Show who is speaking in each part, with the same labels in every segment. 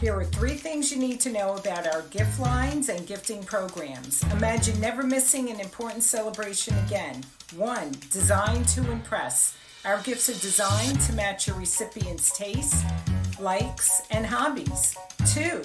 Speaker 1: Here are 3 things you need to know about our gift lines and gifting programs. Imagine never missing an important celebration again. 1. Designed to impress. Our gifts are designed to match your recipient's tastes, likes, and hobbies. 2.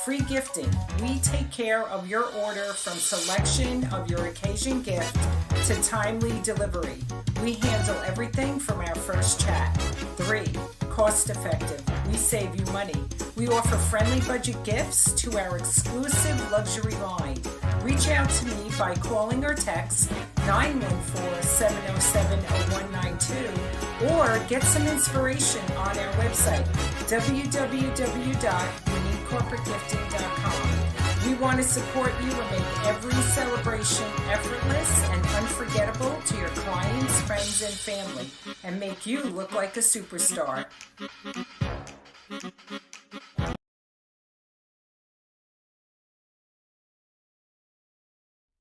Speaker 1: Free gifting. We take care of your order from selection of your occasion gift to timely delivery. We handle everything from our first chat. 3. Cost effective. We save you money. We offer friendly budget gifts to our exclusive luxury line. Reach out to me by calling or text 914-707-0192 or get some inspiration on our website www.uniquecorporategifting.com. We want to support you and make every celebration effortless and unforgettable to your clients, friends, and family, and make you look like a superstar.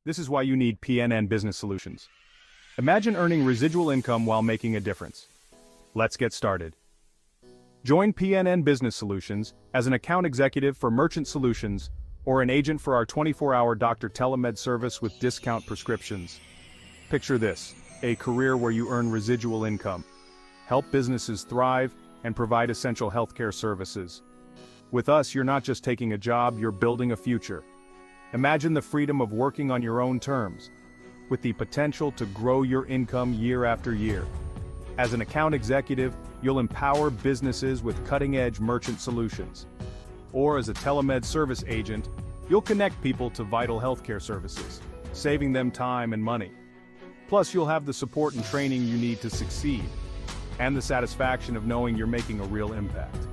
Speaker 2: This is why you need PNN Business Solutions. Imagine earning residual income while making a difference. Let's get started. Join PNN Business Solutions as an account executive for Merchant Solutions or an agent for our 24-hour doctor telemed service with discount prescriptions. Picture this, a career where you earn residual income, help businesses thrive, and provide essential healthcare services. With us, you're not just taking a job, you're building a future. Imagine the freedom of working on your own terms, with the potential to grow your income year after year. As an account executive, you'll empower businesses with cutting-edge merchant solutions. Or as a telemed service agent, you'll connect people to vital healthcare services, saving them time and money. Plus, you'll have the support and training you need to succeed, and the satisfaction of knowing you're making a real impact.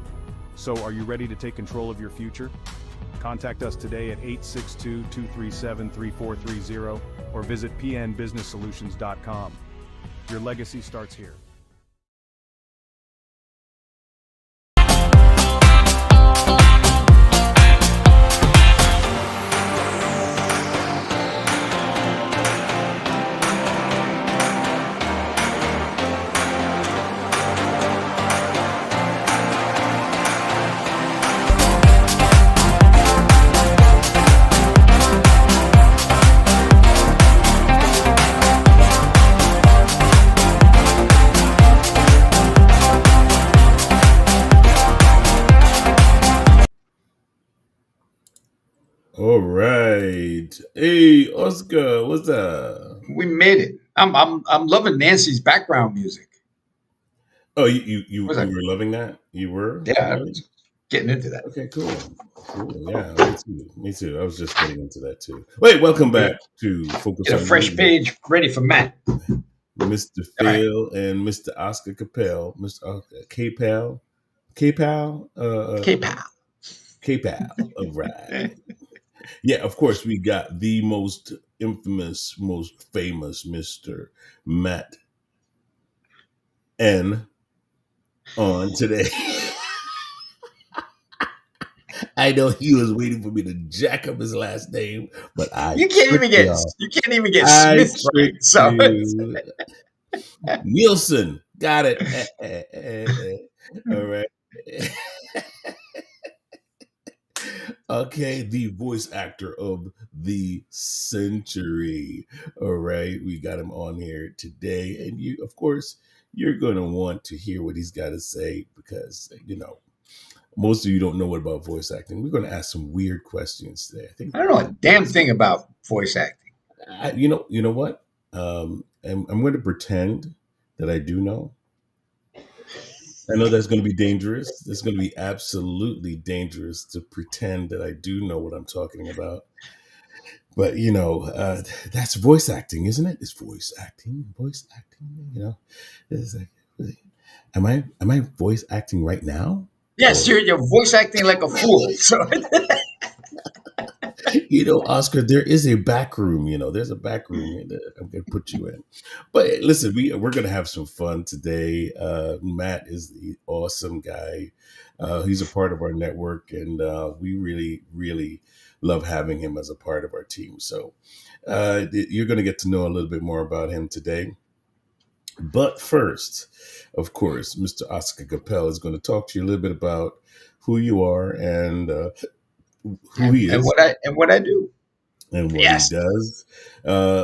Speaker 2: So, are you ready to take control of your future? Contact us today at 862-237-3430 or visit pnbusinesssolutions.com. Your legacy starts here.
Speaker 3: All right. Hey, Oscar, what's up?
Speaker 4: We made it. I'm loving Nancy's background music.
Speaker 3: Oh, you
Speaker 4: Was that?
Speaker 3: were loving that? You were?
Speaker 4: Yeah,
Speaker 3: Really?
Speaker 4: getting into that.
Speaker 3: Okay, cool. Cool. Yeah, me too. Me too. I was just getting into that too. Wait, welcome back to Focus
Speaker 4: Get a
Speaker 3: on
Speaker 4: fresh
Speaker 3: Music.
Speaker 4: page ready for Matt.
Speaker 3: Mr.
Speaker 4: All right.
Speaker 3: Phil and Mr. Oscar Capel, Mr. K-Pal, K-Pal,
Speaker 4: K-Pal.
Speaker 3: K-Pal. All right. Yeah, of course, we got the most infamous, most famous Mr. Matt N on today. I know he was waiting for me to jack up his last name, but
Speaker 4: You can't even get Smith right. So
Speaker 3: you. Nielsen. Got it. All right. Okay, the voice actor of the century. All right, we got him on here today, and you, of course, you're going to want to hear what he's got to say because most of you don't know what about voice acting. We're going to ask some weird questions today.
Speaker 4: I don't know a damn thing about voice acting.
Speaker 3: You know what? I'm going to pretend that I do know. I know that's going to be dangerous. It's going to be absolutely dangerous to pretend that I do know what I'm talking about. But that's voice acting, isn't it? It's voice acting. It's like, am I voice acting right now?
Speaker 4: Yes, you're voice acting like a fool. So
Speaker 3: Oscar, there is a back room. There's a back room that I'm going to put you in. But listen, we're going to have some fun today. Matt is the awesome guy. He's a part of our network, and we really, really love having him as a part of our team. So you're going to get to know a little bit more about him today. But first, of course, Mr. Oscar Capel is going to talk to you a little bit about who you are and who he
Speaker 4: and
Speaker 3: is
Speaker 4: what I do.
Speaker 3: and what he
Speaker 4: Yes.
Speaker 3: does,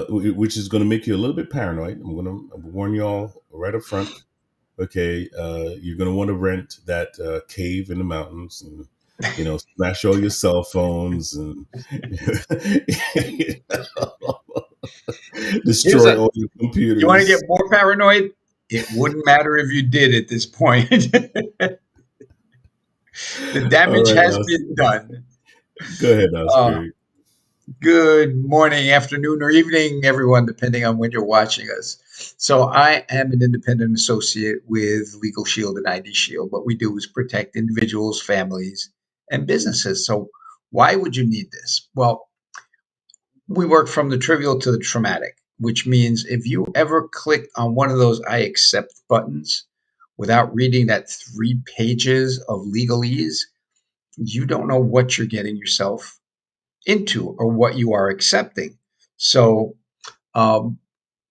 Speaker 3: which is going to make you a little bit paranoid. I'm going to warn y'all right up front. Okay, you're going to want to rent that cave in the mountains and, smash all your cell phones and
Speaker 4: Here's
Speaker 3: destroy
Speaker 4: a.
Speaker 3: all your
Speaker 4: You want to get
Speaker 3: computers.
Speaker 4: more paranoid? It wouldn't matter if you did at this point. The
Speaker 3: All
Speaker 4: damage
Speaker 3: right,
Speaker 4: has
Speaker 3: Oscar.
Speaker 4: been done.
Speaker 3: Go ahead,
Speaker 4: Uh,
Speaker 3: Oscar.
Speaker 4: Good morning, afternoon, or evening, everyone, depending on when you're watching us. So, I am an independent associate with Legal Shield and ID Shield. What we do is protect individuals, families, and businesses. So, why would you need this? Well, we work from the trivial to the traumatic, which means if you ever click on one of those I accept buttons without reading that 3 pages of legalese, you don't know what you're getting yourself into or what you are accepting. So, um,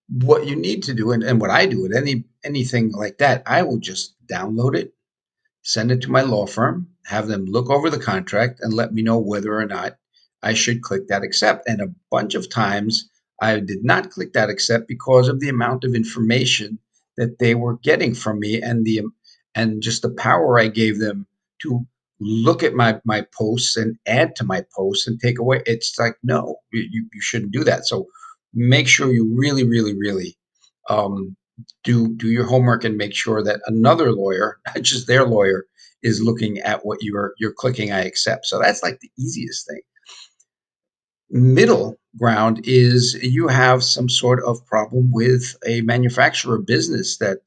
Speaker 4: what you need to do, and what I do with anything like that, I will just download it, send it to my law firm, have them look over the contract, and let me know whether or not I should click that accept. And a bunch of times I did not click that accept because of the amount of information that they were getting from me and just the power I gave them to look at my posts and add to my posts and take away. It's like, no, you shouldn't do that. So make sure you really, really, really um, do your homework and make sure that another lawyer, not just their lawyer, is looking at what you're clicking I accept. So that's like the easiest thing. Middle ground is you have some sort of problem with a manufacturer business that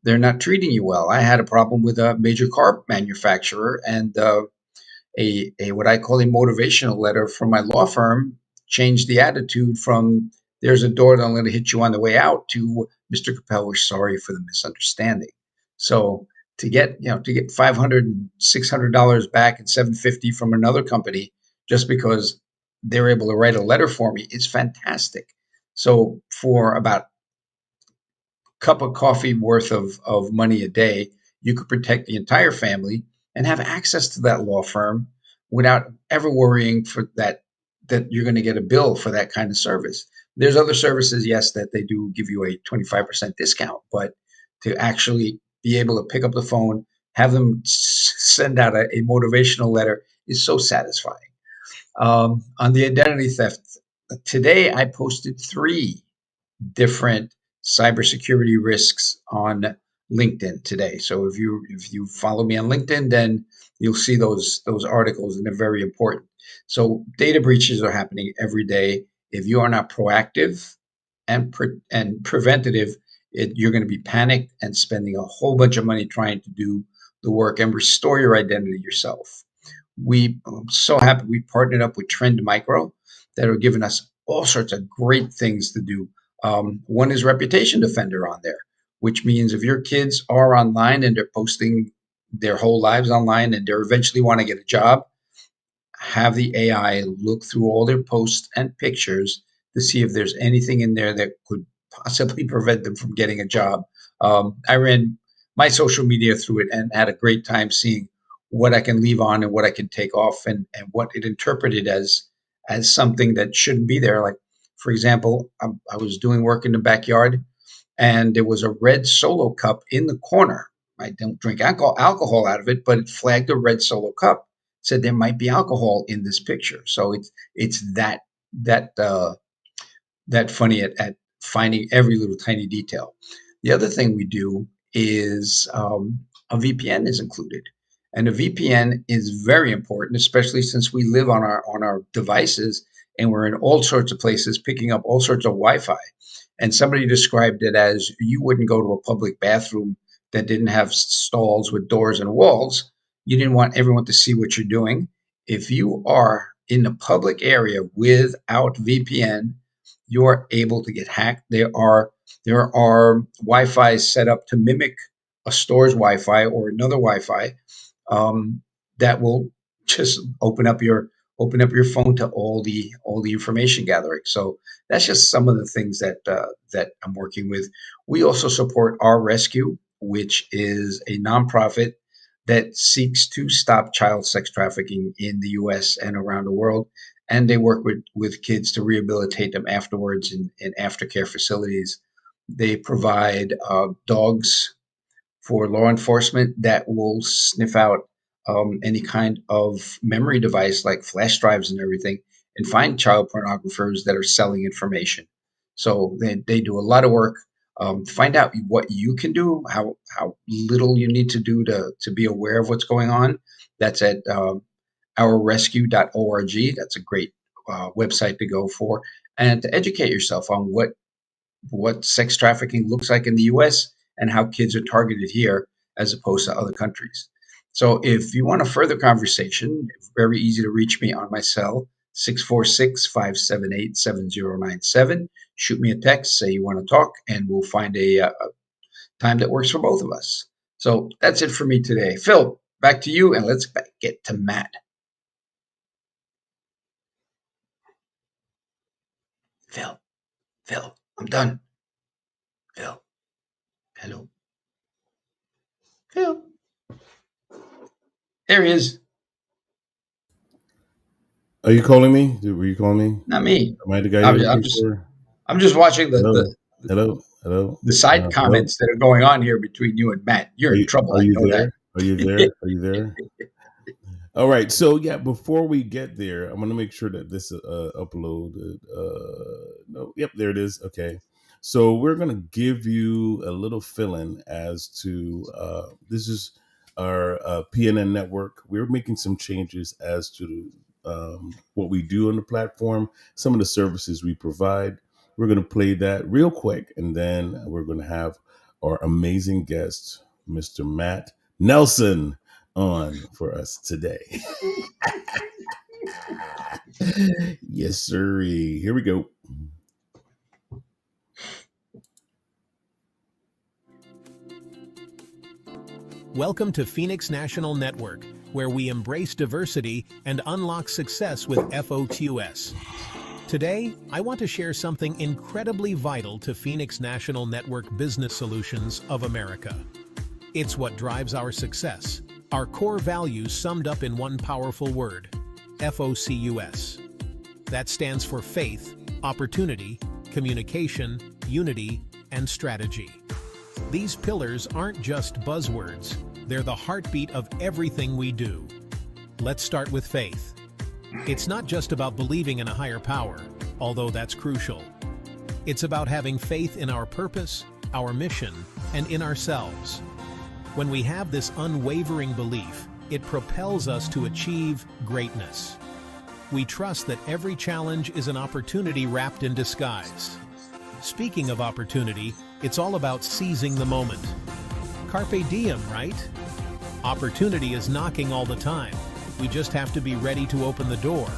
Speaker 4: they're not treating you well. I had a problem with a major car manufacturer, and a what I call a motivational letter from my law firm changed the attitude from "there's a door that I'm going to hit you on the way out" to "Mr. Capel, we're sorry for the misunderstanding." So to get 500 and $600 back and 750 from another company just because they're able to write a letter for me is fantastic. So for about cup of coffee worth of money a day, you could protect the entire family and have access to that law firm without ever worrying that you're going to get a bill for that kind of service. There's other services, yes, that they do give you a 25% discount, but to actually be able to pick up the phone, have them send out a motivational letter is so satisfying. On the identity theft, today I posted 3 different cybersecurity risks on LinkedIn today. So if you follow me on LinkedIn, then you'll see those articles, and they're very important. So data breaches are happening every day. If you are not proactive and preventative, you're going to be panicked and spending a whole bunch of money trying to do the work and restore your identity yourself. I'm so happy we partnered up with Trend Micro that are giving us all sorts of great things to do. One is Reputation Defender on there, which means if your kids are online and they're posting their whole lives online and they eventually want to get a job, have the AI look through all their posts and pictures to see if there's anything in there that could possibly prevent them from getting a job. I ran my social media through it and had a great time seeing what I can leave on and what I can take off, and what it interpreted as something that shouldn't be there. Like, for example, I was doing work in the backyard and there was a red Solo cup in the corner. I don't drink alcohol out of it, but it flagged a red Solo cup. Said there might be alcohol in this picture. So it's that that funny at finding every little tiny detail. The other thing we do is a VPN is included, and a VPN is very important, especially since we live on our devices and we're in all sorts of places picking up all sorts of Wi-Fi. And somebody described it as you wouldn't go to a public bathroom that didn't have stalls with doors and walls. You didn't want everyone to see what you're doing. If you are in a public area without VPN, you are able to get hacked. There are Wi-Fi set up to mimic a store's Wi-Fi or another Wi-Fi, that will just open up open up your phone to all the information gathering. So that's just some of the things that I'm working with. We also support Our Rescue, which is a nonprofit that seeks to stop child sex trafficking in the U.S. and around the world. And they work with kids to rehabilitate them afterwards in aftercare facilities. They provide dogs for law enforcement that will sniff out any kind of memory device like flash drives and everything and find child pornographers that are selling information. So they do a lot of work. Find out what you can do, how little you need to do to be aware of what's going on. That's at ourrescue.org. That's a great website to go for, and to educate yourself on what sex trafficking looks like in the US and how kids are targeted here as opposed to other countries. So if you want a further conversation, it's very easy to reach me on my cell, 646-578-7097. Shoot me a text, say you want to talk, and we'll find a time that works for both of us. So that's it for me today. Phil, back to you, and let's get to Matt. Phil, I'm done. Phil, hello. Phil. There he is.
Speaker 3: Are you calling me? Were you calling me?
Speaker 4: Not me.
Speaker 3: Am I the guy
Speaker 4: I'm,
Speaker 3: you're
Speaker 4: I'm
Speaker 3: looking
Speaker 4: just
Speaker 3: for?
Speaker 4: I'm just watching
Speaker 3: Hello, hello, hello,
Speaker 4: the side
Speaker 3: hello.
Speaker 4: comments that are going on here between you and Matt. You're
Speaker 3: Are
Speaker 4: in
Speaker 3: you
Speaker 4: trouble.
Speaker 3: are
Speaker 4: I
Speaker 3: you
Speaker 4: know that.
Speaker 3: there? Are you there? Are you there? All right. So yeah, before we get there, I'm gonna make sure that this uploaded. No, yep, there it is. Okay. So we're gonna give you a little fill-in as to this is our PNN network. We're making some changes as to what we do on the platform, some of the services we provide. We're gonna play that real quick, and then we're gonna have our amazing guest, Mr. Matt Nelson, on for us today. Yes, sir. Here we go.
Speaker 5: Welcome to Phoenix National Network, where we embrace diversity and unlock success with FOQS. Today, I want to share something incredibly vital to Phoenix National Network Business Solutions of America. It's what drives our success, our core values summed up in one powerful word, FOCUS. That stands for faith, opportunity, communication, unity, and strategy. These pillars aren't just buzzwords, they're the heartbeat of everything we do. Let's start with faith. It's not just about believing in a higher power, although that's crucial. It's about having faith in our purpose, our mission, and in ourselves. When we have this unwavering belief, it propels us to achieve greatness. We trust that every challenge is an opportunity wrapped in disguise. Speaking of opportunity, it's all about seizing the moment. Carpe diem, right? Opportunity is knocking all the time. We just have to be ready to open the door.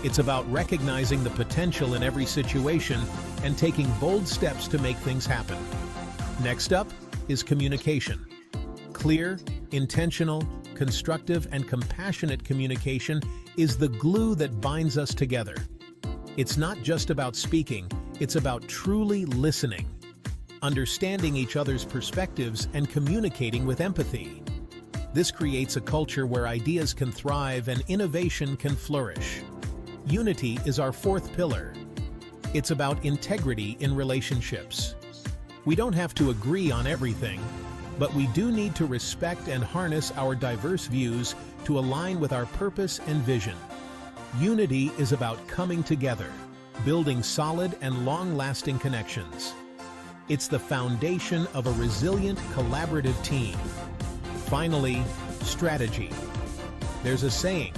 Speaker 5: It's about recognizing the potential in every situation and taking bold steps to make things happen. Next up is communication. Clear, intentional, constructive, and compassionate communication is the glue that binds us together. It's not just about speaking, it's about truly listening, understanding each other's perspectives, and communicating with empathy. This creates a culture where ideas can thrive and innovation can flourish. Unity is our fourth pillar. It's about integrity in relationships. We don't have to agree on everything, but we do need to respect and harness our diverse views to align with our purpose and vision. Unity is about coming together, building solid and long-lasting connections. It's the foundation of a resilient, collaborative team. Finally, strategy. There's a saying,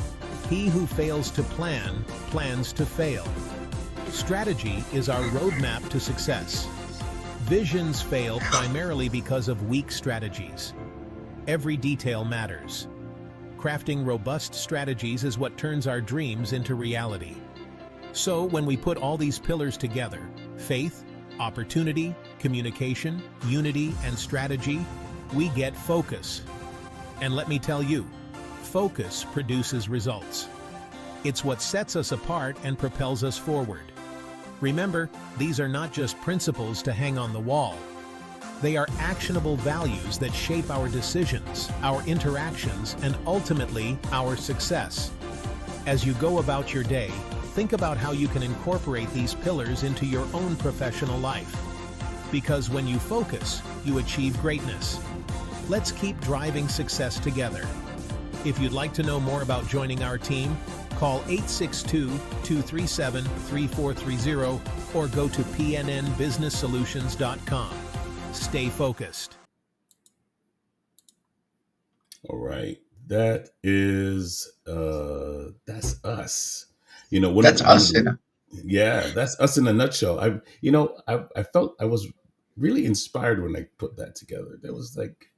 Speaker 5: he who fails to plan, plans to fail. Strategy is our roadmap to success. Visions fail primarily because of weak strategies. Every detail matters. Crafting robust strategies is what turns our dreams into reality. So when we put all these pillars together, faith, opportunity, communication, unity, and strategy, we get focus. And let me tell you, focus produces results. It's what sets us apart and propels us forward. Remember, these are not just principles to hang on the wall. They are actionable values that shape our decisions, our interactions, and ultimately, our success. As you go about your day, think about how you can incorporate these pillars into your own professional life. Because when you focus, you achieve greatness. Let's keep driving success together. If you'd like to know more about joining our team, call 862-237-3430 or go to pnnbusinesssolutions.com. Stay focused.
Speaker 3: All right. That's us.
Speaker 4: That's us,
Speaker 3: Yeah, that's us in a nutshell. I felt I was really inspired when I put that together. That was like,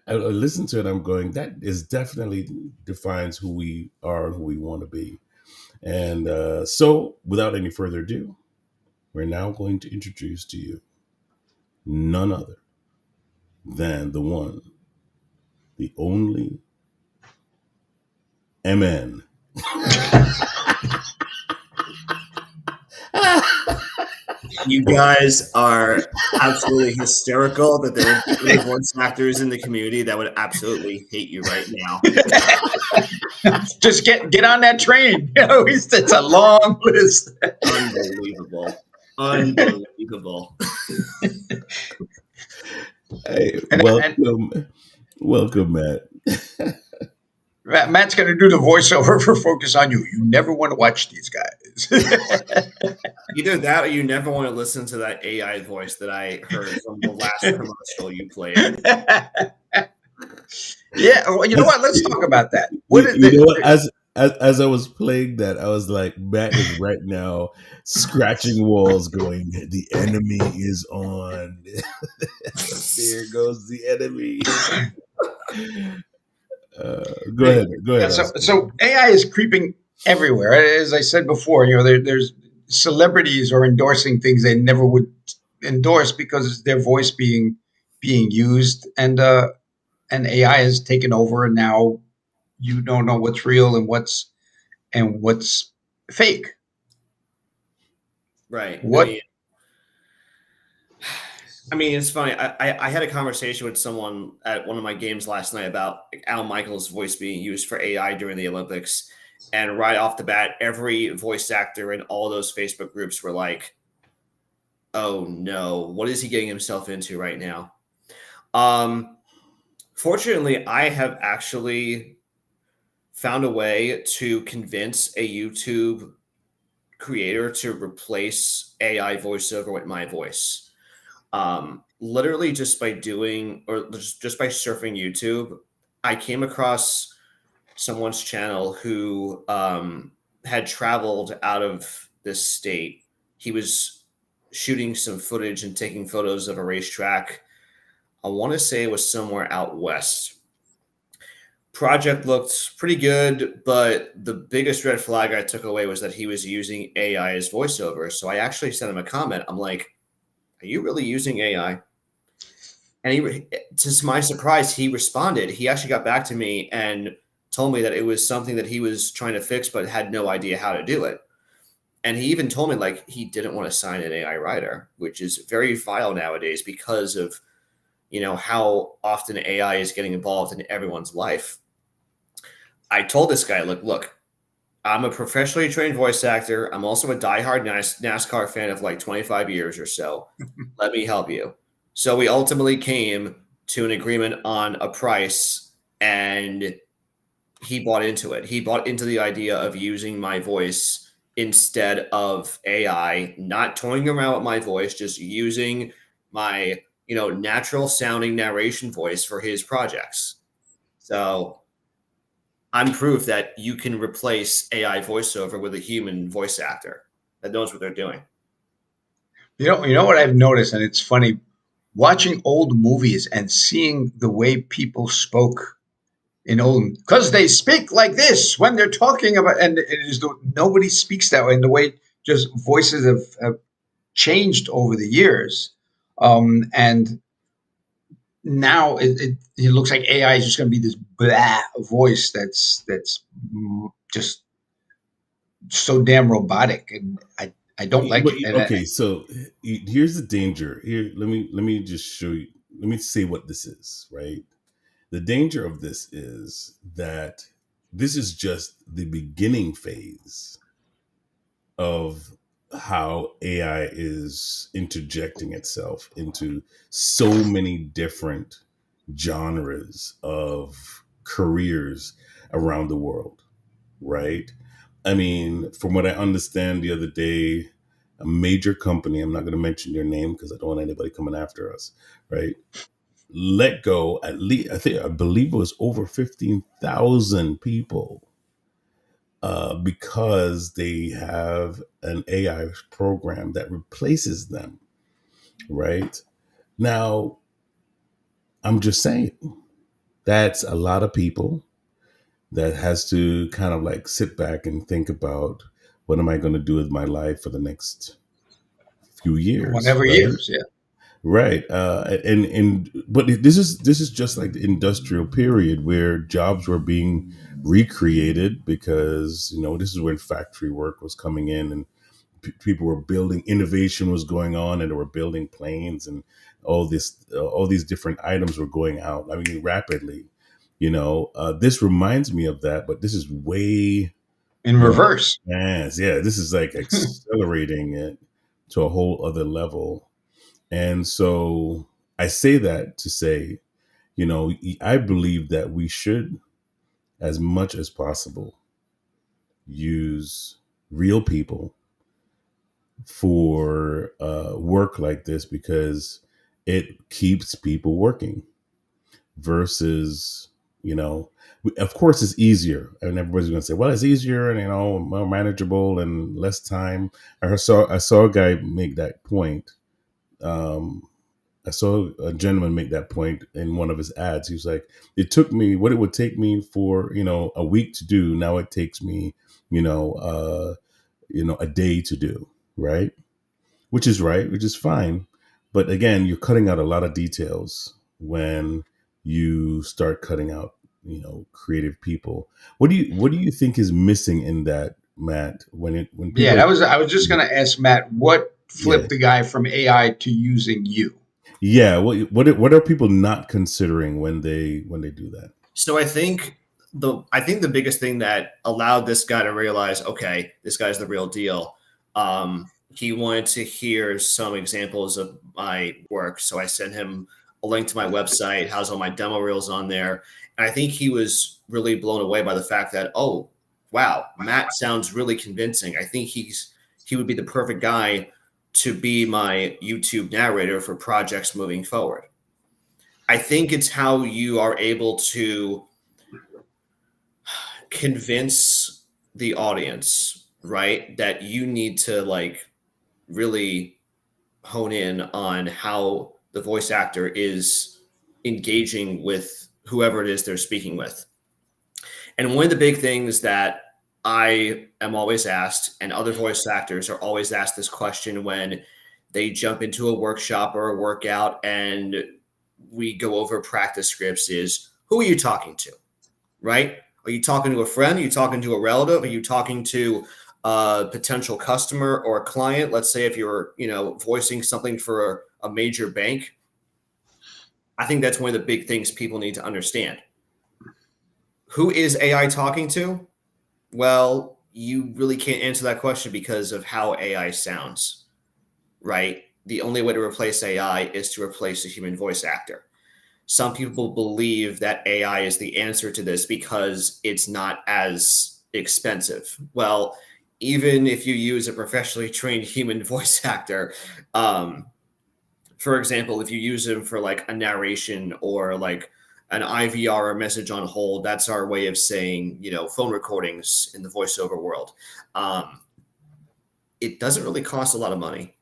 Speaker 3: I listened to it. I'm going, that is definitely defines who we are and who we want to be. And so, without any further ado, we're now going to introduce to you none other than the one, the only MN.
Speaker 6: You guys are absolutely hysterical that there are voice actors in the community that would absolutely hate you right now.
Speaker 4: Just get on that train. It's a long list.
Speaker 6: Unbelievable.
Speaker 3: Hey,
Speaker 4: And
Speaker 3: welcome, Matt.
Speaker 4: Matt's going to do the voiceover for Focus on You. You never want to watch these guys.
Speaker 6: Either that or you never want to listen to that AI voice that I heard from the last commercial you played.
Speaker 4: Yeah, well, you know what? Let's talk about that.
Speaker 3: As I was playing that, I was like, Matt is right now scratching walls, going, "The enemy is on." There goes the enemy. Go ahead.
Speaker 4: Yeah, so AI is creeping everywhere. As I said before, there's celebrities are endorsing things they never would endorse because it's their voice being used, and AI has taken over, and now you don't know what's real and what's fake.
Speaker 6: Right.
Speaker 4: What?
Speaker 6: I mean, it's funny. I had a conversation with someone at one of my games last night about Al Michaels' voice being used for AI during the Olympics. And right off the bat, every voice actor in all those Facebook groups were like, oh no, what is he getting himself into right now? Fortunately, I have actually found a way to convince a YouTube creator to replace AI voiceover with my voice. Literally just by doing, or just by surfing YouTube, I came across someone's channel who had traveled out of this state. He was shooting some footage and taking photos of a racetrack. I want to say it was somewhere out west. Project looked pretty good, but the biggest red flag I took away was that he was using AI as voiceover. So I actually sent him a comment. I'm like, are you really using AI? And to my surprise, he responded. He actually got back to me and told me that it was something that he was trying to fix, but had no idea how to do it. And he even told me like he didn't want to sign an AI writer, which is very vile nowadays because of, how often AI is getting involved in everyone's life. I told this guy, look, I'm a professionally trained voice actor. I'm also a diehard NASCAR fan of like 25 years or so. Let me help you. So we ultimately came to an agreement on a price, and he bought into it. He bought into the idea of using my voice instead of AI, not toying around with my voice, just using my, natural sounding narration voice for his projects. So I'm proof that you can replace AI voiceover with a human voice actor that knows what they're doing.
Speaker 4: You know what I've noticed, and it's funny, watching old movies and seeing the way people spoke in old, because they speak like this when they're talking about, and nobody speaks that way. And the way just voices have changed over the years, and now it looks like AI is just going to be this blah voice that's just so damn robotic, and I don't like it. And
Speaker 3: Okay, so here's the danger. Here, let me just show you. Let me say what this is, right? The danger of this is that this is just the beginning phase of how AI is interjecting itself into so many different genres of careers around the world, right? I mean, from what I understand the other day, a major company, I'm not going to mention their name because I don't want anybody coming after us, right? Let go at least, I believe it was over 15,000 people because they have an AI program that replaces them, right? Now, I'm just saying, that's a lot of people that has to kind of like sit back and think about what am I going to do with my life for the next few years,
Speaker 4: whatever
Speaker 3: right?
Speaker 4: years, yeah.
Speaker 3: Right. But this is just like the industrial period where jobs were being recreated because this is when factory work was coming in and people were building, innovation was going on, and they were building planes, and all these different items were going out, I mean, rapidly. This reminds me of that, but this is way
Speaker 4: In
Speaker 3: more
Speaker 4: reverse.
Speaker 3: advanced. Yeah, this is like accelerating it to a whole other level. And so I say that to say, I believe that we should, as much as possible, use real people for work like this because it keeps people working versus, of course it's easier. And everybody's going to say, well, it's easier and, more manageable and less time. I saw a guy make that point. Um, I saw a gentleman make that point in one of his ads. He was like, it took me what it would take me for, a week to do. Now it takes me, a day to do. Right. Right, which is fine. But again, you're cutting out a lot of details when you start cutting out, creative people. What do you think is missing in that, Matt, when
Speaker 4: Yeah,
Speaker 3: people are,
Speaker 4: I was just going to ask Matt, what
Speaker 3: yeah.
Speaker 4: flipped the guy from AI to using you?
Speaker 3: Yeah, what are people not considering when they do that?
Speaker 6: So I think the biggest thing that allowed this guy to realize, okay, this guy's the real deal. He wanted to hear some examples of my work, so I sent him a link to my website, has all my demo reels on there, and I think he was really blown away by the fact that, oh, wow, Matt sounds really convincing. I think he would be the perfect guy to be my YouTube narrator for projects moving forward. I think it's how you are able to convince the audience, right, that you need to like really hone in on how the voice actor is engaging with whoever it is they're speaking with. And one of the big things that I am always asked, and other voice actors are always asked this question when they jump into a workshop or a workout and we go over practice scripts, is who are you talking to? Right? Are you talking to a friend? Are you talking to a relative? Are you talking to a potential customer or a client? Let's say if you're, voicing something for a major bank. I think that's one of the big things people need to understand. Who is AI talking to? Well, you really can't answer that question because of how AI sounds, right? The only way to replace AI is to replace a human voice actor. Some people believe that AI is the answer to this because it's not as expensive. Well, even if you use a professionally trained human voice actor, for example, if you use them for like a narration or like an IVR or message on hold, that's our way of saying, phone recordings in the voiceover world. Um, it doesn't really cost a lot of money,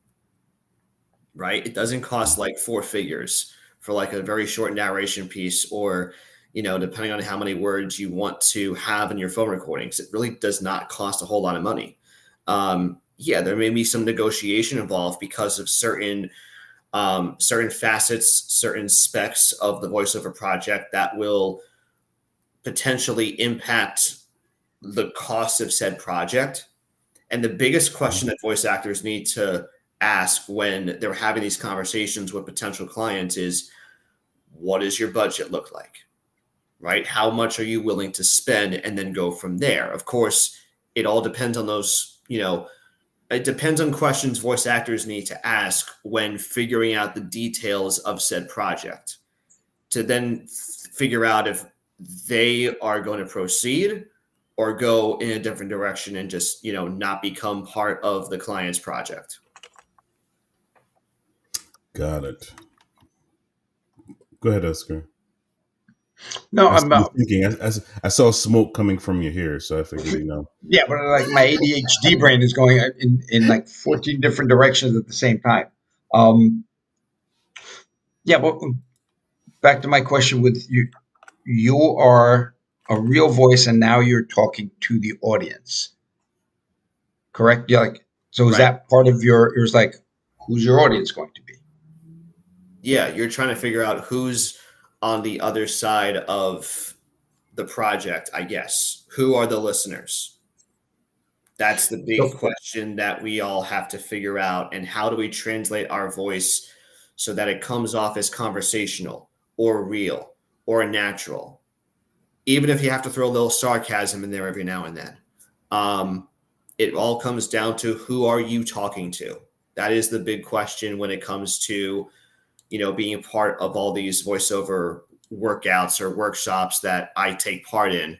Speaker 6: right? It doesn't cost like four figures for like a very short narration piece, or, depending on how many words you want to have in your phone recordings, it really does not cost a whole lot of money. Yeah, there may be some negotiation involved because of certain facets, certain specs of the voiceover project that will potentially impact the cost of said project. And the biggest question that voice actors need to ask when they're having these conversations with potential clients is, what does your budget look like? Right? How much are you willing to spend, and then go from there? Of course, it all depends on those, it depends on questions voice actors need to ask when figuring out the details of said project to then figure out if they are going to proceed or go in a different direction and just, not become part of the client's project.
Speaker 3: Got it. Go ahead, Oscar.
Speaker 4: No,
Speaker 3: I
Speaker 4: I'm
Speaker 3: was thinking. I saw smoke coming from your hair, so I figured,
Speaker 4: yeah, but like my ADHD brain is going in like 14 different directions at the same time. Yeah, but back to my question with you, you are a real voice, and now you're talking to the audience, correct? Yeah, like, so is
Speaker 6: Right.
Speaker 4: that part of yours? Like, who's your audience going to be?
Speaker 6: Yeah, you're trying to figure out who's on the other side of the project, I guess. Who are the listeners? That's the big
Speaker 4: So,
Speaker 6: question that we all have to figure out. And how do we translate our voice so that it comes off as conversational or real or natural? Even if you have to throw a little sarcasm in there every now and then. It all comes down to, who are you talking to? That is the big question when it comes to, being a part of all these voiceover workouts or workshops that I take part in,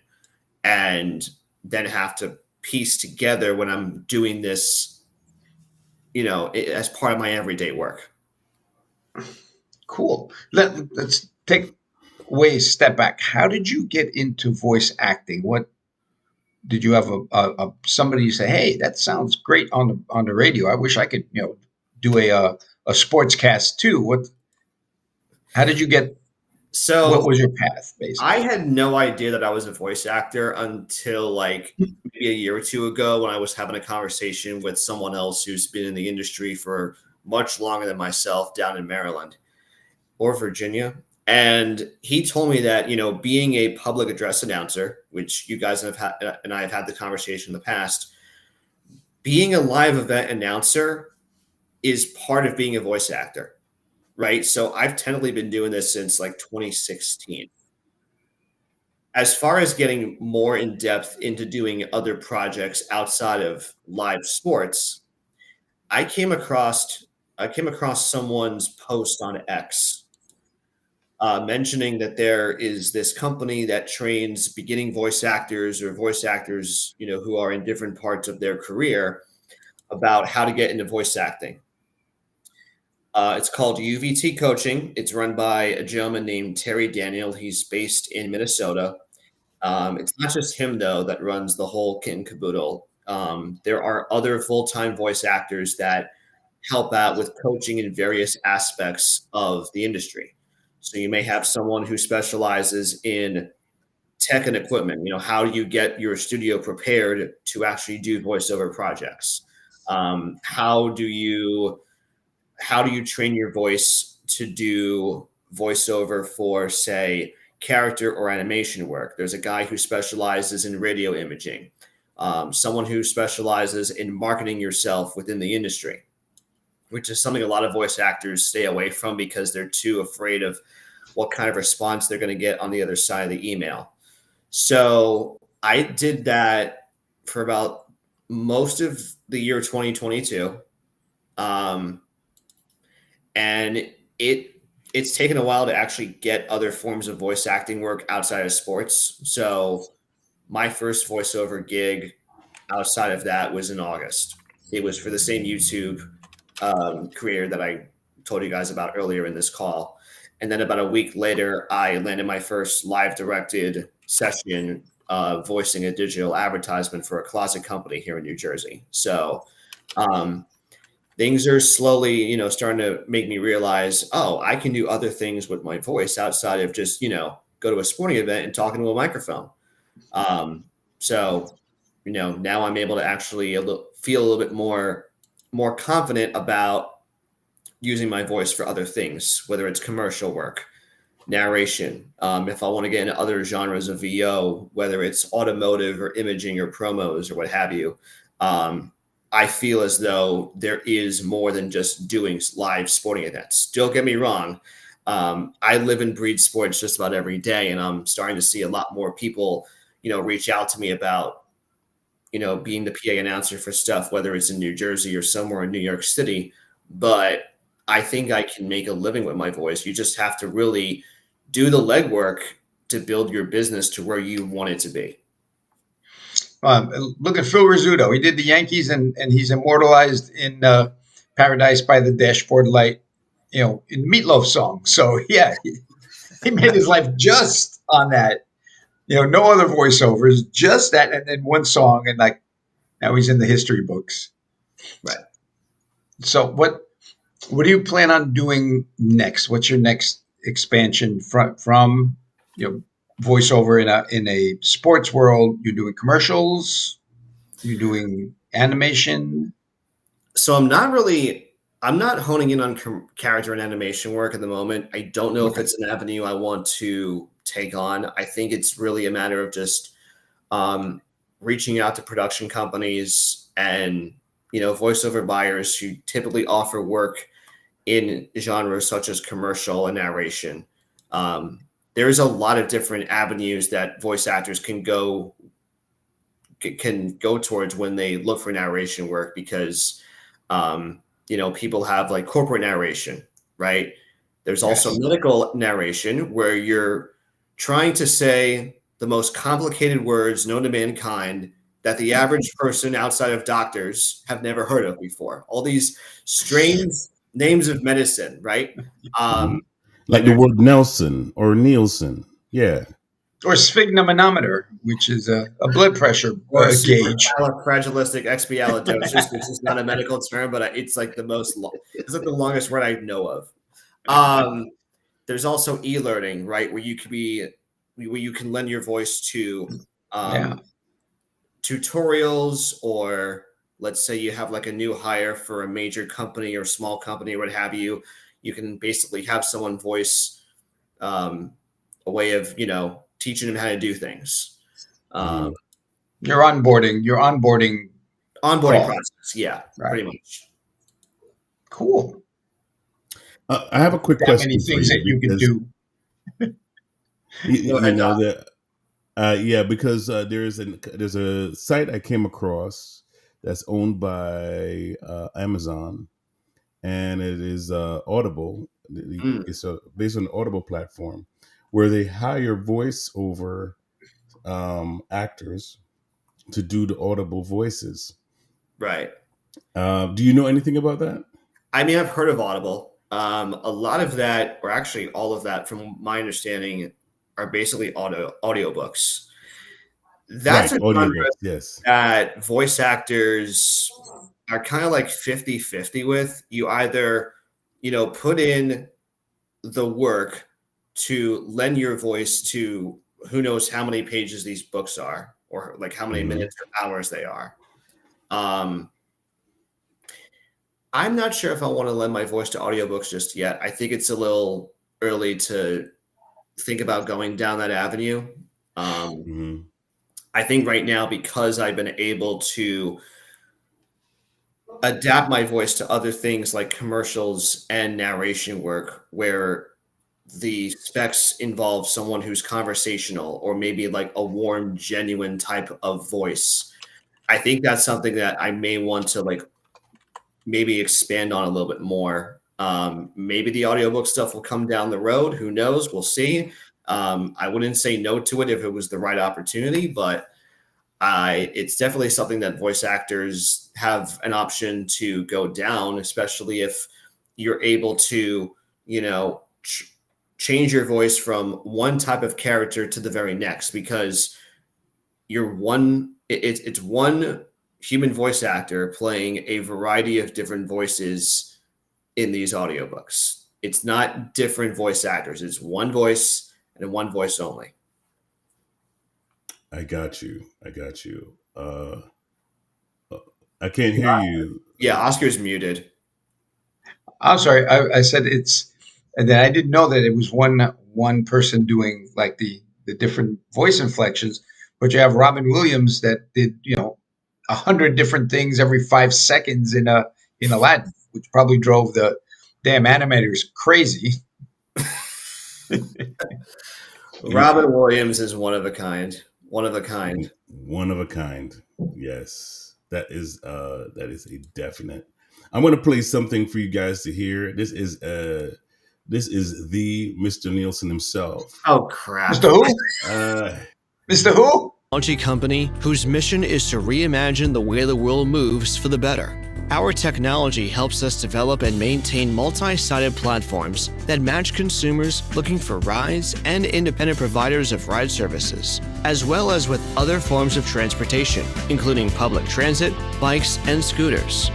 Speaker 6: and then have to piece together when I'm doing this, as part of my everyday work.
Speaker 4: cool. Let's take way a step back. How did you get into voice acting? What did you have a somebody say, "Hey, that sounds great on the radio. I wish I could, do a sports cast too." How did you get? What
Speaker 6: So
Speaker 4: was your path,
Speaker 6: I
Speaker 4: basically?
Speaker 6: had no idea that I was a voice actor until like maybe a year or two ago, when I was having a conversation with someone else who's been in the industry for much longer than myself, down in Maryland or Virginia. And he told me that, being a public address announcer, which you guys have had, and I have had the conversation in the past, being a live event announcer is part of being a voice actor, right? So I've technically been doing this since like 2016. As far as getting more in depth into doing other projects outside of live sports, I came across someone's post on X, mentioning that there is this company that trains beginning voice actors, or voice actors, who are in different parts of their career, about how to get into voice acting. It's called UVT Coaching. It's run by a gentleman named Terry Daniel. He's based in Minnesota. It's not just him, though, that runs the whole kit and caboodle. There are other full-time voice actors that help out with coaching in various aspects of the industry. So you may have someone who specializes in tech and equipment. How do you get your studio prepared to actually do voiceover projects? How do you train your voice to do voiceover for, say, character or animation work? There's a guy who specializes in radio imaging, someone who specializes in marketing yourself within the industry, which is something a lot of voice actors stay away from because they're too afraid of what kind of response they're going to get on the other side of the email. So I did that for about most of the year 2022. And it's taken a while to actually get other forms of voice acting work outside of sports. So my first voiceover gig outside of that was in August. It was for the same YouTube creator that I told you guys about earlier in this call. And then about a week later, I landed my first live directed session, voicing a digital advertisement for a closet company here in New Jersey. So things are slowly, starting to make me realize, oh, I can do other things with my voice outside of just, go to a sporting event and talking to a microphone. So, now I'm able to actually feel a little bit more confident about using my voice for other things, whether it's commercial work, narration. If I want to get into other genres of VO, whether it's automotive or imaging or promos or what have you, I feel as though there is more than just doing live sporting events. Don't get me wrong. I live and breathe sports just about every day, and I'm starting to see a lot more people, reach out to me about, being the PA announcer for stuff, whether it's in New Jersey or somewhere in New York City. But I think I can make a living with my voice. You just have to really do the legwork to build your business to where you want it to be.
Speaker 4: Look at Phil Rizzuto. He did the Yankees, and he's immortalized in Paradise by the Dashboard Light, in the Meatloaf song. So yeah, he made his life just on that. No other voiceovers, just that, and then one song, and like now he's in the history books.
Speaker 6: Right.
Speaker 4: So what do you plan on doing next? What's your next expansion from voiceover in a sports world? You're doing commercials. You're doing animation.
Speaker 6: So I'm not honing in on character and animation work at the moment. I don't know if it's an avenue I want to take on. I think it's really a matter of just reaching out to production companies and, voiceover buyers who typically offer work in genres such as commercial and narration. There's a lot of different avenues that voice actors can go towards when they look for narration work, because people have like corporate narration, right? There's also medical narration, where you're trying to say the most complicated words known to mankind that the average person outside of doctors have never heard of before. All these strange names of medicine, right?
Speaker 3: Like the word Nelson or Nielsen. Yeah.
Speaker 4: Or sphygmomanometer, which is a blood pressure
Speaker 6: Or
Speaker 4: gauge.
Speaker 6: supercalifragilisticexpialidocious, which is not a medical term, but it's like it's like the longest word I know of. There's also e-learning, right, where you can lend your voice to tutorials, or let's say you have like a new hire for a major company or small company or what have you. You can basically have someone voice a way of teaching them how to do things.
Speaker 4: Your onboarding
Speaker 6: process. Yeah,
Speaker 4: right.
Speaker 6: Pretty much.
Speaker 4: Cool.
Speaker 3: I have a quick question.
Speaker 4: Many things that you can do.
Speaker 3: Because there's a site I came across that's owned by Amazon, and it is Audible. It's based on the Audible platform, where they hire voiceover actors to do the Audible voices.
Speaker 6: Right.
Speaker 3: Do you know anything about that?
Speaker 6: I mean, I've heard of Audible. A lot of that, or actually all of that, from my understanding, are basically audiobooks. That's a genre that voice actors are kind of like 50-50 with. You either, put in the work to lend your voice to who knows how many pages these books are, or like how many minutes or hours they are. I'm not sure if I want to lend my voice to audiobooks just yet. I think it's a little early to think about going down that avenue. I think right now, because I've been able to adapt my voice to other things like commercials and narration work, where the specs involve someone who's conversational or maybe like a warm, genuine type of voice, I think that's something that I may want to like maybe expand on a little bit more. Maybe the audiobook stuff will come down the road. Who knows? We'll see. I wouldn't say no to it if it was the right opportunity, but it's definitely something that voice actors have an option to go down, especially if you're able to, change your voice from one type of character to the very next, because it's one human voice actor playing a variety of different voices in these audiobooks. It's not different voice actors. It's one voice and one voice only.
Speaker 3: I got you. I can't hear you.
Speaker 6: Yeah, Oscar's muted.
Speaker 4: I'm sorry. I said and then I didn't know that it was one person doing like the different voice inflections, but you have Robin Williams that did, 100 different things every 5 seconds in Aladdin, which probably drove the damn animators crazy.
Speaker 6: Robin Williams is one of a kind. One of a kind.
Speaker 3: One of a kind. Yes. That is a definite. I'm going to play something for you guys to hear. This is the Mr. Nielsen himself.
Speaker 6: Oh crap.
Speaker 4: Mr. Who? Mr. Who?
Speaker 7: Technology company whose mission is to reimagine the way the world moves for the better. Our technology helps us develop and maintain multi-sided platforms that match consumers looking for rides and independent providers of ride services, as well as with other forms of transportation, including public transit, bikes, and scooters.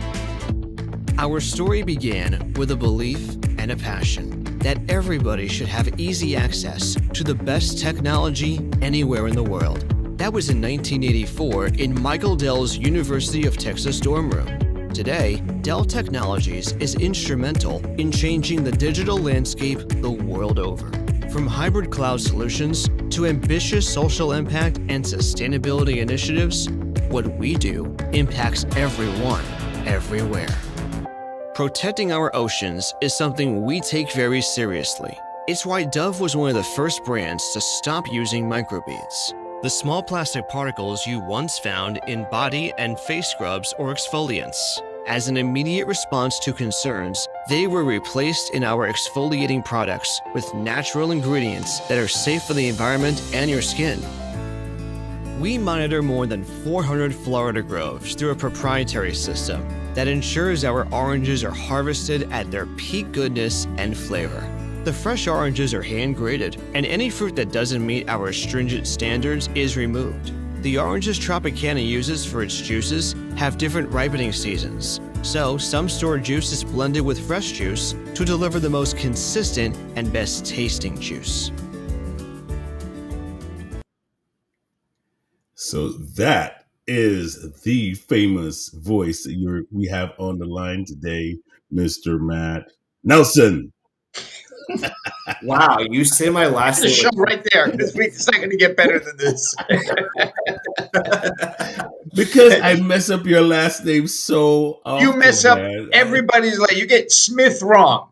Speaker 7: Our story began with a belief and a passion that everybody should have easy access to the best technology anywhere in the world. That was in 1984 in Michael Dell's University of Texas dorm room. Today, Dell Technologies is instrumental in changing the digital landscape the world over. From hybrid cloud solutions to ambitious social impact and sustainability initiatives, what we do impacts everyone, everywhere. Protecting our oceans is something we take very seriously. It's why Dove was one of the first brands to stop using microbeads, the small plastic particles you once found in body and face scrubs or exfoliants. As an immediate response to concerns, they were replaced in our exfoliating products with natural ingredients that are safe for the environment and your skin. We monitor more than 400 Florida groves through a proprietary system that ensures our oranges are harvested at their peak goodness and flavor. The fresh oranges are hand-graded, and any fruit that doesn't meet our stringent standards is removed. The oranges Tropicana uses for its juices have different ripening seasons, so some stored juice is blended with fresh juice to deliver the most consistent and best tasting juice.
Speaker 3: So that is the famous voice that we have on the line today, Mr. Matt Nelson.
Speaker 6: Wow, you say my last name.
Speaker 4: Show right there. It's not going to get better than this.
Speaker 3: Because I mess up your last name so often.
Speaker 4: You mess up everybody's like you get Smith wrong.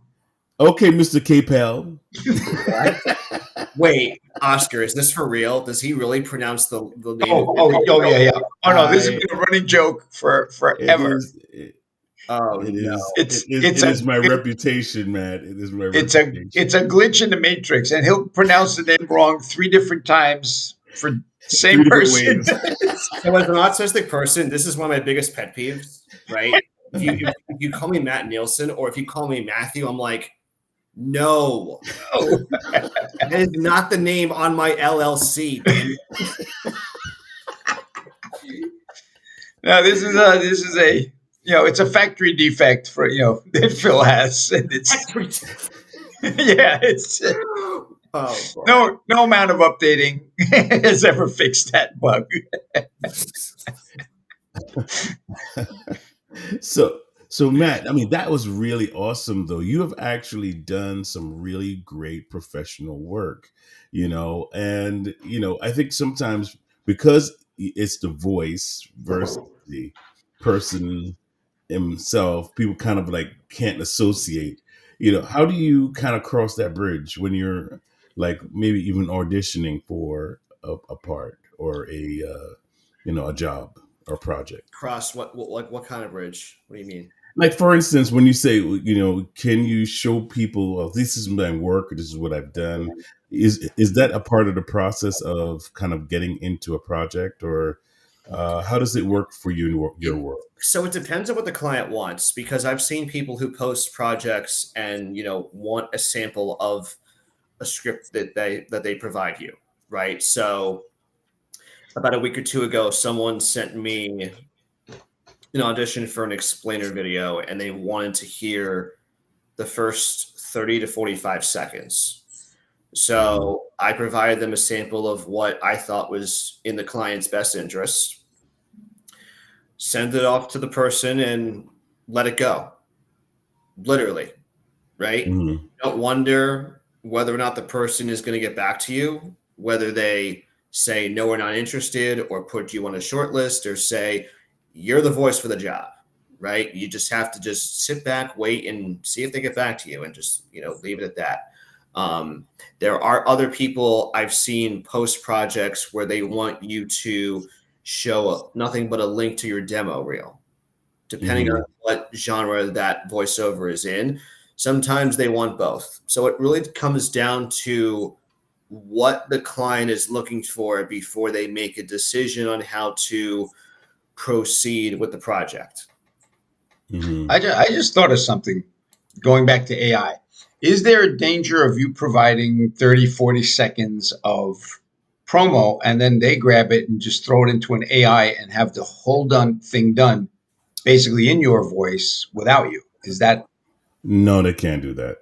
Speaker 3: Okay, Mr. Capel.
Speaker 6: Wait, Oscar, is this for real? Does he really pronounce the name?
Speaker 4: Yeah. Oh no, this has been a running joke for forever.
Speaker 3: It is my reputation, man. It is my reputation.
Speaker 4: It's a glitch in the matrix, and he'll pronounce the name wrong 3 different times for same person.
Speaker 6: So as an autistic person, this is one of my biggest pet peeves, right? If you call me Matt Nielsen or if you call me Matthew, I'm like, no. That is not the name on my LLC.
Speaker 4: No, this is a it's a factory defect for that Phil has, and it's it's no amount of updating has ever fixed that bug.
Speaker 3: So Matt, I mean, that was really awesome, though. You have actually done some really great professional work, and I think sometimes because it's the voice versus the person himself, people kind of like can't associate. How do you kind of cross that bridge when you're like maybe even auditioning for a part or a job or project?
Speaker 6: Cross what kind of bridge? What do you mean?
Speaker 3: Like, for instance, when you say, can you show people, well, this is my work, or this is what I've done? Is that a part of the process of kind of getting into a project, or how does it work for you in your work?
Speaker 6: So it depends on what the client wants, because I've seen people who post projects and, want a sample of a script that they provide you, right? So about a week or 2 ago, someone sent me an audition for an explainer video, and they wanted to hear the first 30 to 45 seconds. So I provided them a sample of what I thought was in the client's best interest, send it off to the person, and let it go. Literally, right?
Speaker 3: Mm-hmm.
Speaker 6: Don't wonder whether or not the person is going to get back to you, whether they say, no, we're not interested, or put you on a short list, or say, you're the voice for the job, right? You just have to just sit back, wait, and see if they get back to you, and just, leave it at that. There are other people I've seen post projects where they want you to show nothing but a link to your demo reel, depending on what genre that voiceover is in. Sometimes they want both. So it really comes down to what the client is looking for before they make a decision on how to proceed with the project.
Speaker 4: I just thought of something going back to AI. Is there a danger of you providing 30, 40 seconds of promo and then they grab it and just throw it into an AI and have the whole thing done basically in your voice without you? Is that?
Speaker 3: No, they can't do that.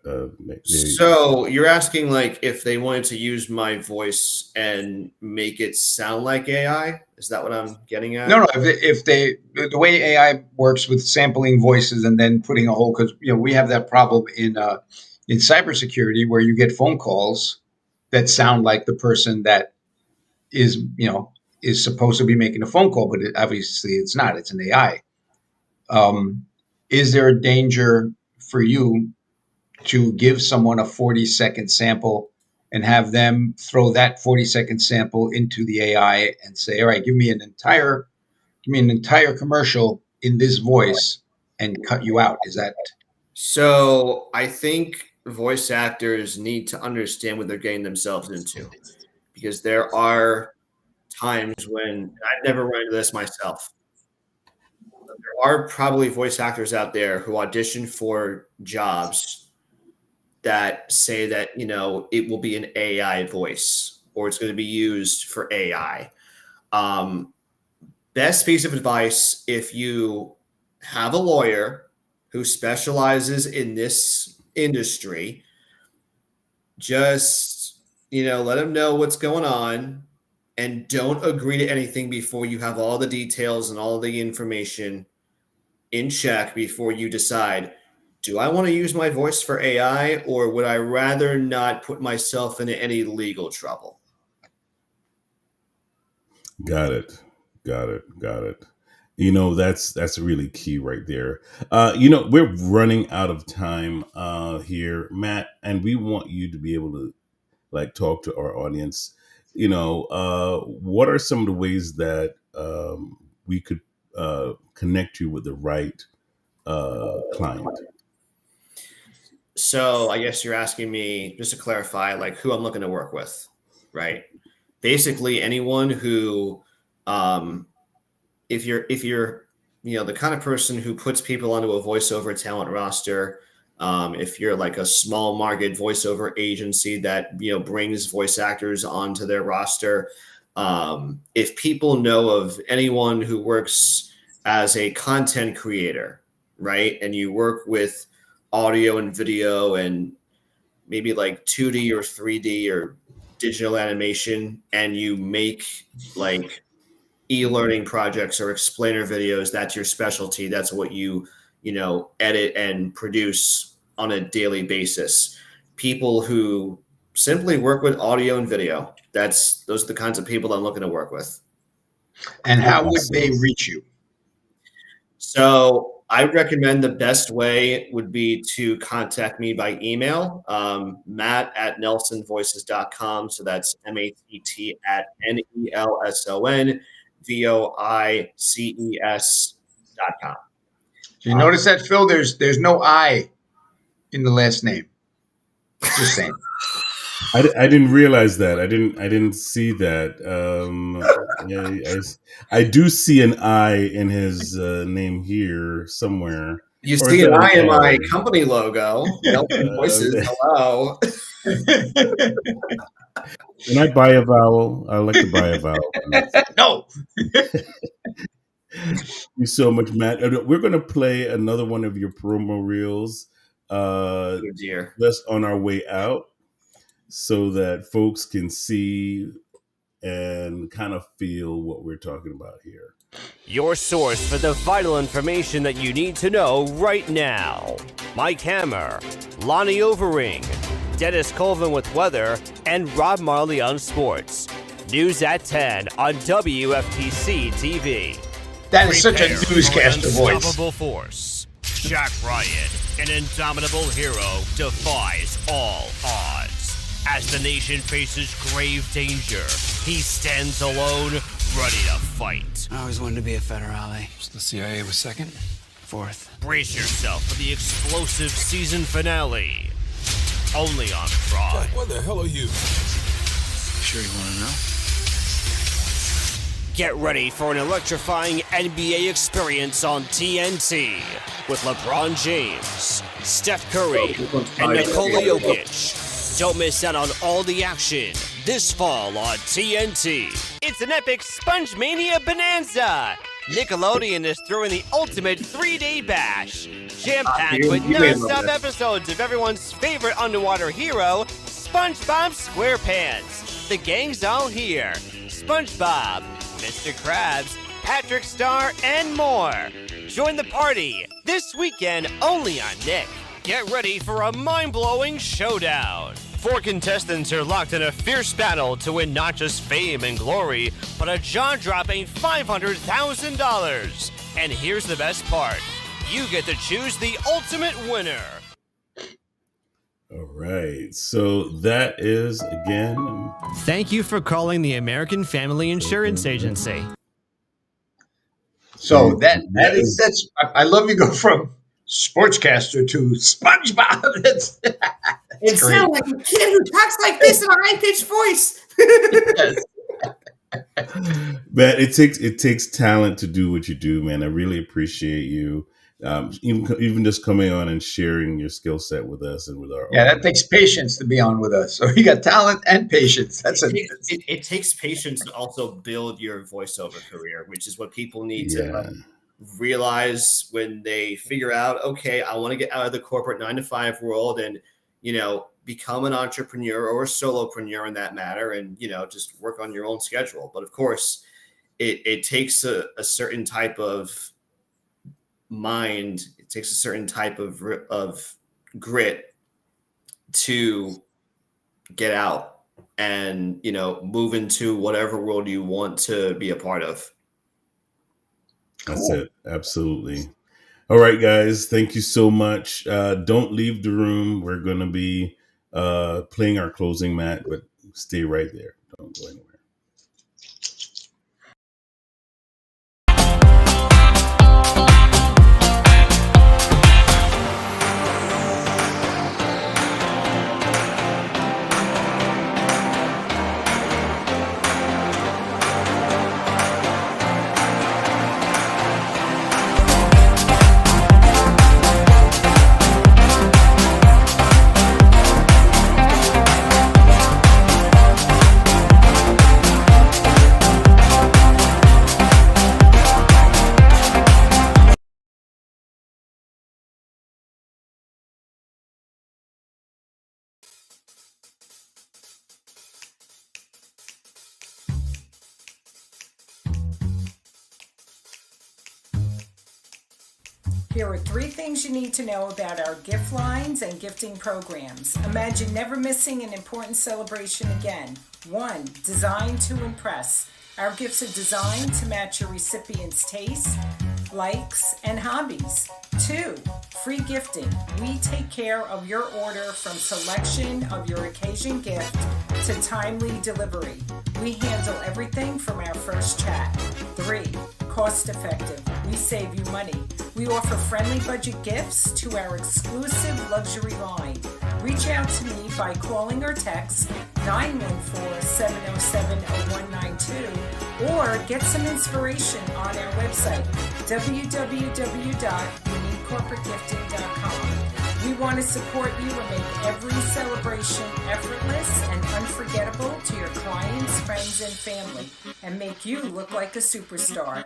Speaker 6: So you're asking like if they wanted to use my voice and make it sound like AI? Is that what I'm getting at?
Speaker 4: No. If they the way AI works with sampling voices and then putting a whole, because we have that problem in cybersecurity where you get phone calls that sound like the person that is supposed to be making a phone call, but obviously it's not. It's an AI. Is there a danger for you to give someone a 40-second sample and have them throw that 40-second sample into the AI and say, all right, give me an entire commercial in this voice and cut you out? Is that?
Speaker 6: So I think voice actors need to understand what they're getting themselves into, because there are times when I've never run into this myself. There are probably voice actors out there who audition for jobs that say that, it will be an AI voice or it's going to be used for AI. Best piece of advice, if you have a lawyer who specializes in this industry, just, let them know what's going on and don't agree to anything before you have all the details and all the information in check before you decide, do I want to use my voice for AI or would I rather not put myself into any legal trouble?
Speaker 3: Got it. That's really key right there. We're running out of time here, Matt, and we want you to be able to talk to our audience. What are some of the ways that we could connect you with the right client?
Speaker 6: So I guess you're asking me, just to clarify, like who I'm looking to work with, right? Basically anyone who, if you're, the kind of person who puts people onto a voiceover talent roster, if you're like a small market voiceover agency that, brings voice actors onto their roster, if people know of anyone who works as a content creator, right? And you work with audio and video and maybe like 2D or 3D or digital animation, and you make like e-learning projects or explainer videos, that's your specialty. That's what you edit and produce on a daily basis. People who simply work with audio and video, those are the kinds of people I'm looking to work with.
Speaker 4: And how would they reach you?
Speaker 6: So I recommend the best way would be to contact me by email, matt@nelsonvoices.com. So that's matt@nelsonvoices.com.
Speaker 4: So you notice that, Phil? There's no I in the last name. Just saying.
Speaker 3: I didn't realize that. I didn't see that. I do see an I in his name here somewhere.
Speaker 6: You see an I in my company logo. Nelson Voices. Hello.
Speaker 3: Can I buy a vowel? I like to buy a vowel.
Speaker 4: No.
Speaker 3: Thank you so much, Matt. We're going to play another one of your promo reels just on our way out, so that folks can see and kind of feel what we're talking about here.
Speaker 8: Your source for the vital information that you need to know right now. Mike Hammer, Lonnie Overing, Dennis Colvin with weather, and Rob Marley on sports. News at 10 on WFTC TV.
Speaker 4: That is such a
Speaker 8: Prepare for an
Speaker 4: newscaster voice.
Speaker 8: unstoppable force. Jack Ryan, an indomitable hero, defies all odds. As the nation faces grave danger, he stands alone, ready to fight.
Speaker 9: I always wanted to be a federale. So the CIA was second? Fourth.
Speaker 8: Brace yourself for the explosive season finale. Only on Prime.
Speaker 9: What the hell are you? Sure you want to know?
Speaker 8: Get ready for an electrifying NBA experience on TNT with LeBron James, Steph Curry, and Nikola Jokic. Don't miss out on all the action this fall on TNT. It's an epic Sponge Mania bonanza. Nickelodeon is throwing the ultimate 3-day bash, jam-packed with non-stop episodes of everyone's favorite underwater hero, SpongeBob SquarePants. The gang's all here. SpongeBob, Mr. Krabs, Patrick Star, and more. Join the party this weekend only on Nick. Get ready for a mind-blowing showdown. 4 contestants are locked in a fierce battle to win not just fame and glory, but a jaw-dropping $500,000. And here's the best part. You get to choose the ultimate winner.
Speaker 3: All right. So that is, again...
Speaker 7: Thank you for calling the American Family Insurance Agency.
Speaker 4: So that's I love you go from sportscaster to SpongeBob. That's
Speaker 10: It sounds like a kid who talks like this in a high-pitched voice.
Speaker 3: Man, it takes talent to do what you do, man. I really appreciate you. Even just coming on and sharing your skill set with us and with our
Speaker 4: that takes patience to be on with us. So you got talent and patience.
Speaker 6: It takes patience to also build your voiceover career, which is what people need to realize when they figure out, okay, I want to get out of the corporate 9-to-5 world and, become an entrepreneur or a solopreneur in that matter, and, just work on your own schedule. But of course, it takes a certain type of mind. It takes a certain type of grit to get out and, move into whatever world you want to be a part of.
Speaker 3: That's it. Absolutely. All right, guys. Thank you so much. Don't leave the room. We're going to be playing our closing mat, but stay right there. Don't go anywhere.
Speaker 1: Here are 3 things you need to know about our gift lines and gifting programs. Imagine never missing an important celebration again. 1. Design to impress. Our gifts are designed to match your recipient's tastes, likes, and hobbies. 2. Free gifting. We take care of your order from selection of your occasion gift to timely delivery. We handle everything from our first chat. 3. Cost effective. We save you money. We offer friendly budget gifts to our exclusive luxury line. Reach out to me by calling or text 914-707-0192 or get some inspiration on our website, www.uniquecorporategifting.com. We want to support you and make every celebration effortless and unforgettable to your clients, friends, and family, and make you look like a superstar.